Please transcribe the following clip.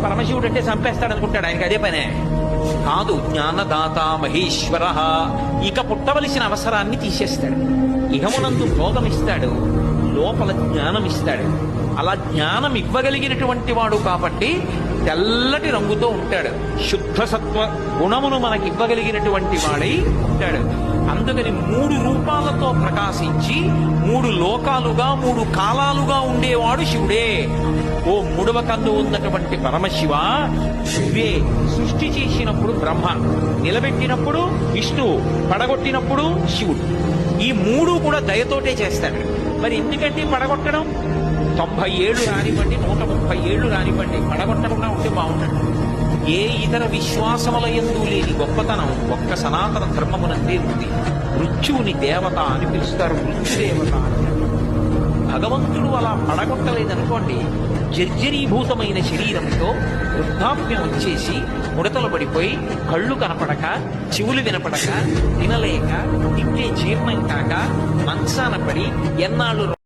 పరమశివుడు అంటే చంపేస్తాడు అనుకుంటాడు, ఆయనకి అదే పనే కాదు. జ్ఞానదాత మహేశ్వర ఇక పుట్టవలసిన అవసరాన్ని తీసేస్తాడు. ఇహమునందు భోగం ఇస్తాడు, లోపల జ్ఞానం ఇస్తాడు. అలా జ్ఞానం ఇవ్వగలిగినటువంటి వాడు కాబట్టి తెల్లటి రంగుతో ఉంటాడు. శుద్ధ సత్వ గుణమును మనకి ఇవ్వగలిగినటువంటి వాడై ఉంటాడు. అందుకని 3 రూపాలతో ప్రకాశించి 3 లోకాలుగా 3 కాలాలుగా ఉండేవాడు శివుడే. ఓ 3వ కన్ను ఉన్నటువంటి పరమశివ, శివే సృష్టి చేసినప్పుడు బ్రహ్మ, నిలబెట్టినప్పుడు విష్ణువు, పడగొట్టినప్పుడు శివుడు. ఈ 3 కూడా దయతోటే చేస్తాడు. మరి ఎందుకంటే పడగొట్టడం 90 ఏళ్ళు రానివ్వండి, 130 ఏళ్ళు రానివ్వండి, పడగొట్టకుండా ఉంటే బాగుంటాడు. ఏ ఇతర విశ్వాసముల యందు లేని గొప్పతనం ఒక్క సనాతన ధర్మమునందే ఉంది. మృత్యువుని దేవత అని పిలుస్తారు, మృత్యుదేవత అని. భగవంతుడు అలా పడగొట్టలేదనుకోండి, జర్జరీభూతమైన శరీరంతో వృద్ధాప్యం వచ్చేసి ముడతలు పడిపోయి కళ్ళు కనపడక, చెవులు వినపడక, తినలేక, తింటే జీర్ణం కాక మంచాన పడి ఎన్నాళ్ళు